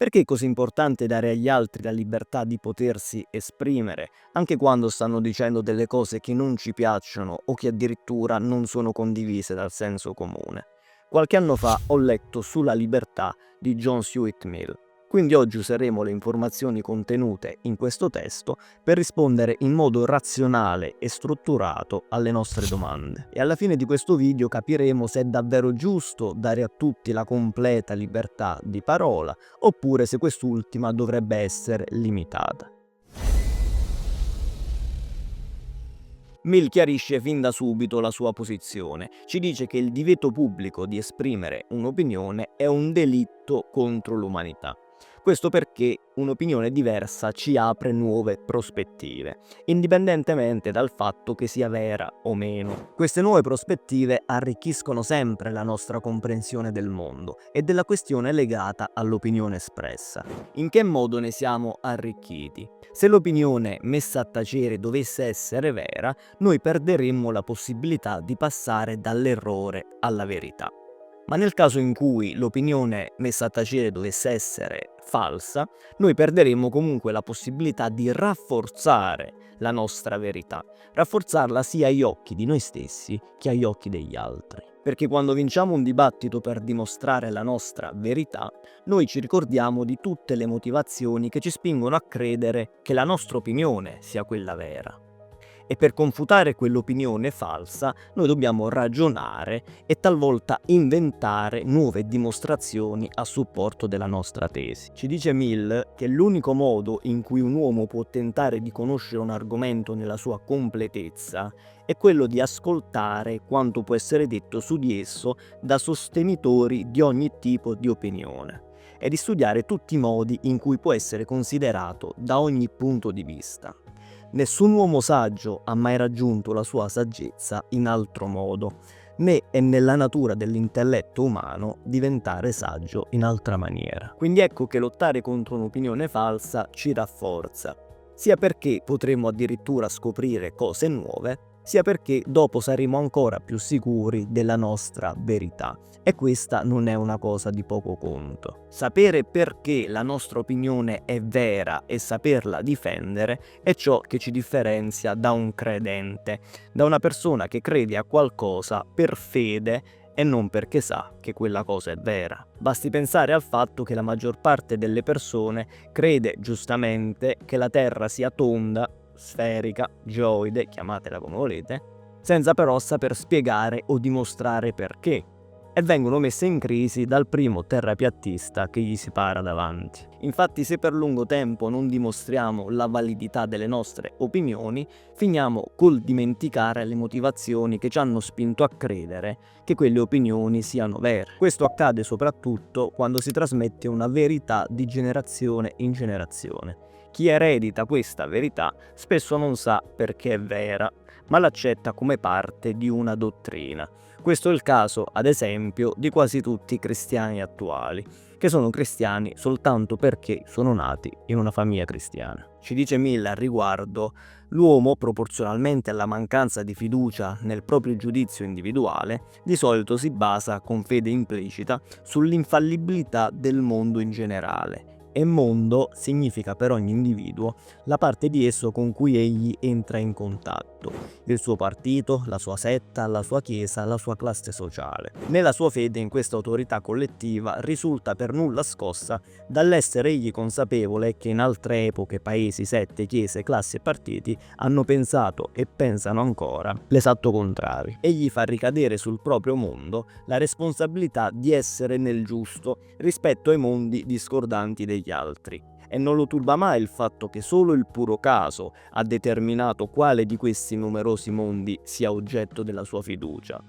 Perché è così importante dare agli altri la libertà di potersi esprimere, anche quando stanno dicendo delle cose che non ci piacciono o che addirittura non sono condivise dal senso comune? Qualche anno fa ho letto sulla libertà di John Stuart Mill. Quindi oggi useremo le informazioni contenute in questo testo per rispondere in modo razionale e strutturato alle nostre domande. E alla fine di questo video capiremo se è davvero giusto dare a tutti la completa libertà di parola oppure se quest'ultima dovrebbe essere limitata. Mill chiarisce fin da subito la sua posizione. Ci dice che il divieto pubblico di esprimere un'opinione è un delitto contro l'umanità. Questo perché un'opinione diversa ci apre nuove prospettive, indipendentemente dal fatto che sia vera o meno. Queste nuove prospettive arricchiscono sempre la nostra comprensione del mondo e della questione legata all'opinione espressa. In che modo ne siamo arricchiti? Se l'opinione messa a tacere dovesse essere vera, noi perderemmo la possibilità di passare dall'errore alla verità. Ma nel caso in cui l'opinione messa a tacere dovesse essere falsa, noi perderemmo comunque la possibilità di rafforzare la nostra verità, rafforzarla sia agli occhi di noi stessi che agli occhi degli altri. Perché quando vinciamo un dibattito per dimostrare la nostra verità, noi ci ricordiamo di tutte le motivazioni che ci spingono a credere che la nostra opinione sia quella vera. E per confutare quell'opinione falsa noi dobbiamo ragionare e talvolta inventare nuove dimostrazioni a supporto della nostra tesi. Ci dice Mill che l'unico modo in cui un uomo può tentare di conoscere un argomento nella sua completezza è quello di ascoltare quanto può essere detto su di esso da sostenitori di ogni tipo di opinione e di studiare tutti i modi in cui può essere considerato da ogni punto di vista. Nessun uomo saggio ha mai raggiunto la sua saggezza in altro modo, né è nella natura dell'intelletto umano diventare saggio in altra maniera. Quindi ecco che lottare contro un'opinione falsa ci rafforza, sia perché potremo addirittura scoprire cose nuove, sia perché dopo saremo ancora più sicuri della nostra verità. E questa non è una cosa di poco conto. Sapere perché la nostra opinione è vera e saperla difendere è ciò che ci differenzia da un credente, da una persona che crede a qualcosa per fede e non perché sa che quella cosa è vera. Basti pensare al fatto che la maggior parte delle persone crede giustamente che la Terra sia tonda, sferica, geoide, chiamatela come volete, senza però saper spiegare o dimostrare perché, e vengono messe in crisi dal primo terrapiattista che gli si para davanti. Infatti, se per lungo tempo non dimostriamo la validità delle nostre opinioni, finiamo col dimenticare le motivazioni che ci hanno spinto a credere che quelle opinioni siano vere. Questo accade soprattutto quando si trasmette una verità di generazione in generazione. Chi eredita questa verità spesso non sa perché è vera, ma l'accetta come parte di una dottrina. Questo è il caso, ad esempio, di quasi tutti i cristiani attuali, che sono cristiani soltanto perché sono nati in una famiglia cristiana. Ci dice Mill al riguardo: l'uomo, proporzionalmente alla mancanza di fiducia nel proprio giudizio individuale, di solito si basa con fede implicita sull'infallibilità del mondo in generale. E mondo significa per ogni individuo la parte di esso con cui egli entra in contatto, il suo partito, la sua setta, la sua chiesa, la sua classe sociale. Nella sua fede in questa autorità collettiva risulta per nulla scossa dall'essere egli consapevole che in altre epoche, paesi, sette, chiese, classi e partiti hanno pensato e pensano ancora l'esatto contrario. Egli fa ricadere sul proprio mondo la responsabilità di essere nel giusto rispetto ai mondi discordanti degli altri. E non lo turba mai il fatto che solo il puro caso ha determinato quale di questi numerosi mondi sia oggetto della sua fiducia,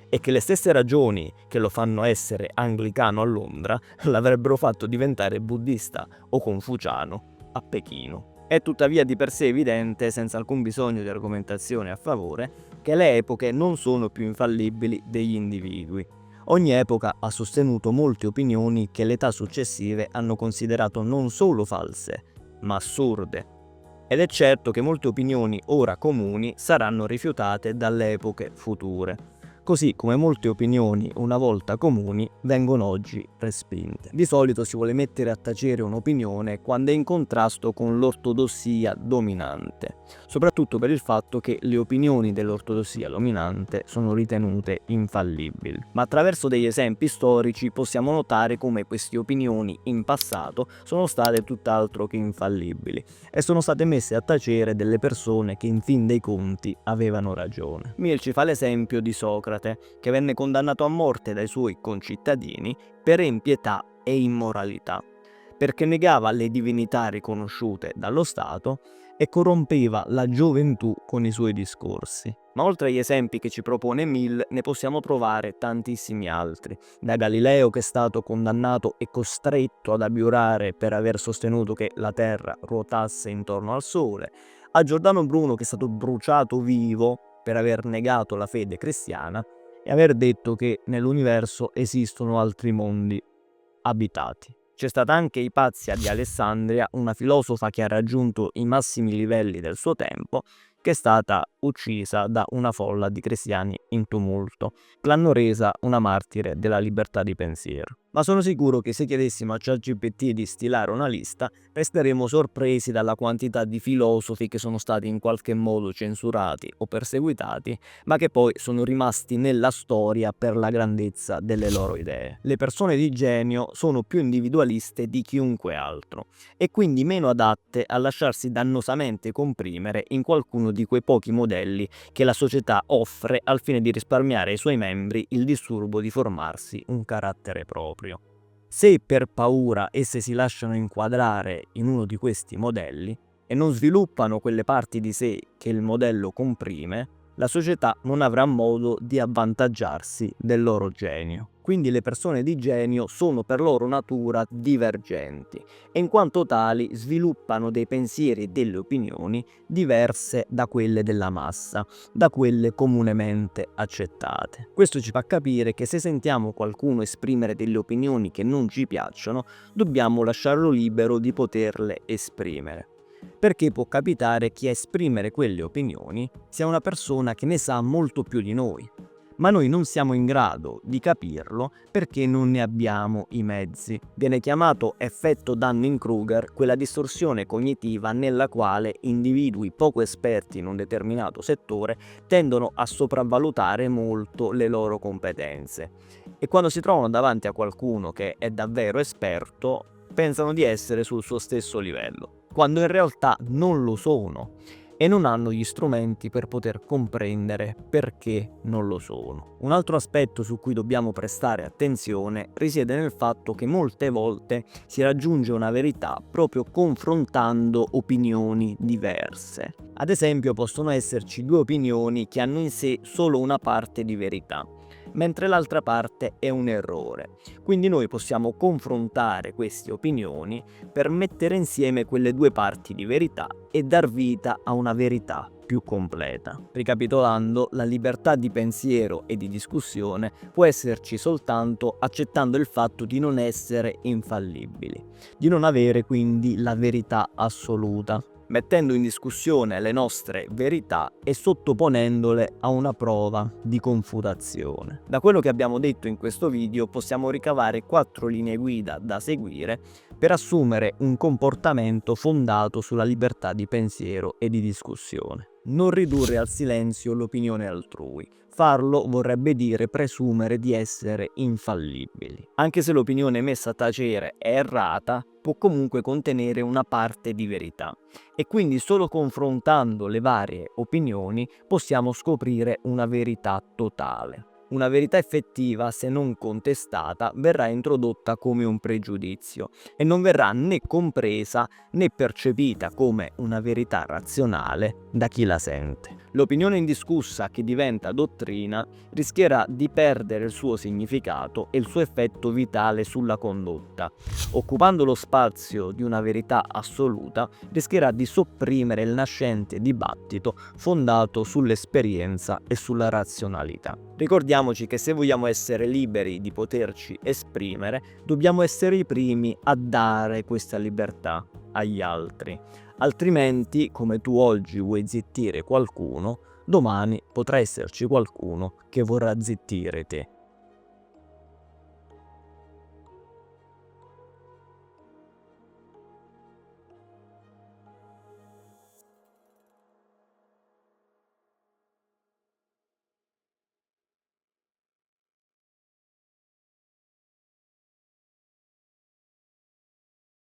e che le stesse ragioni che lo fanno essere anglicano a Londra l'avrebbero fatto diventare buddista o confuciano a Pechino. È tuttavia di per sé evidente, senza alcun bisogno di argomentazione a favore, che le epoche non sono più infallibili degli individui. Ogni epoca ha sostenuto molte opinioni che le età successive hanno considerato non solo false, ma assurde. Ed è certo che molte opinioni ora comuni saranno rifiutate dalle epoche future. così come molte opinioni una volta comuni vengono oggi respinte. Di solito si vuole mettere a tacere un'opinione quando è in contrasto con l'ortodossia dominante, soprattutto per il fatto che le opinioni dell'ortodossia dominante sono ritenute infallibili. Ma attraverso degli esempi storici possiamo notare come queste opinioni in passato sono state tutt'altro che infallibili e sono state messe a tacere delle persone che in fin dei conti avevano ragione. Mill ci fa l'esempio di Socrate, che venne condannato a morte dai suoi concittadini per impietà e immoralità, perché negava le divinità riconosciute dallo Stato e corrompeva la gioventù con i suoi discorsi. Ma oltre agli esempi che ci propone Mill, ne possiamo trovare tantissimi altri, da Galileo, che è stato condannato e costretto ad abiurare per aver sostenuto che la Terra ruotasse intorno al Sole, a Giordano Bruno, che è stato bruciato vivo per aver negato la fede cristiana e aver detto che nell'universo esistono altri mondi abitati. C'è stata anche Ipazia di Alessandria, una filosofa che ha raggiunto i massimi livelli del suo tempo, che è stata uccisa da una folla di cristiani in tumulto. L'hanno resa una martire della libertà di pensiero. Ma sono sicuro che se chiedessimo a ChatGPT di stilare una lista, resteremo sorpresi dalla quantità di filosofi che sono stati in qualche modo censurati o perseguitati, ma che poi sono rimasti nella storia per la grandezza delle loro idee. Le persone di genio sono più individualiste di chiunque altro e quindi meno adatte a lasciarsi dannosamente comprimere in qualcuno di quei pochi modelli che la società offre al fine di risparmiare ai suoi membri il disturbo di formarsi un carattere proprio. Se per paura esse si lasciano inquadrare in uno di questi modelli e non sviluppano quelle parti di sé che il modello comprime, la società non avrà modo di avvantaggiarsi del loro genio. Quindi le persone di genio sono per loro natura divergenti e in quanto tali sviluppano dei pensieri e delle opinioni diverse da quelle della massa, da quelle comunemente accettate. Questo ci fa capire che se sentiamo qualcuno esprimere delle opinioni che non ci piacciono, dobbiamo lasciarlo libero di poterle esprimere. Perché può capitare che a esprimere quelle opinioni sia una persona che ne sa molto più di noi, ma noi non siamo in grado di capirlo perché non ne abbiamo i mezzi. Viene chiamato effetto Dunning-Kruger quella distorsione cognitiva nella quale individui poco esperti in un determinato settore tendono a sopravvalutare molto le loro competenze e quando si trovano davanti a qualcuno che è davvero esperto pensano di essere sul suo stesso livello, quando in realtà non lo sono e non hanno gli strumenti per poter comprendere perché non lo sono. Un altro aspetto su cui dobbiamo prestare attenzione risiede nel fatto che molte volte si raggiunge una verità proprio confrontando opinioni diverse. Ad esempio, possono esserci due opinioni che hanno in sé solo una parte di verità, mentre l'altra parte è un errore. Quindi noi possiamo confrontare queste opinioni per mettere insieme quelle due parti di verità e dar vita a una verità più completa. Ricapitolando, la libertà di pensiero e di discussione può esserci soltanto accettando il fatto di non essere infallibili, di non avere quindi la verità assoluta, mettendo in discussione le nostre verità e sottoponendole a una prova di confutazione. Da quello che abbiamo detto in questo video possiamo ricavare 4 linee guida da seguire per assumere un comportamento fondato sulla libertà di pensiero e di discussione. Non ridurre al silenzio l'opinione altrui. Farlo vorrebbe dire presumere di essere infallibili. Anche se l'opinione messa a tacere è errata, può comunque contenere una parte di verità e quindi solo confrontando le varie opinioni possiamo scoprire una verità totale. Una verità effettiva, se non contestata, verrà introdotta come un pregiudizio e non verrà né compresa né percepita come una verità razionale da chi la sente. L'opinione indiscussa che diventa dottrina rischierà di perdere il suo significato e il suo effetto vitale sulla condotta. Occupando lo spazio di una verità assoluta, rischierà di sopprimere il nascente dibattito fondato sull'esperienza e sulla razionalità. Ricordiamoci che se vogliamo essere liberi di poterci esprimere, dobbiamo essere i primi a dare questa libertà agli altri. Altrimenti, come tu oggi vuoi zittire qualcuno, domani potrà esserci qualcuno che vorrà zittire te.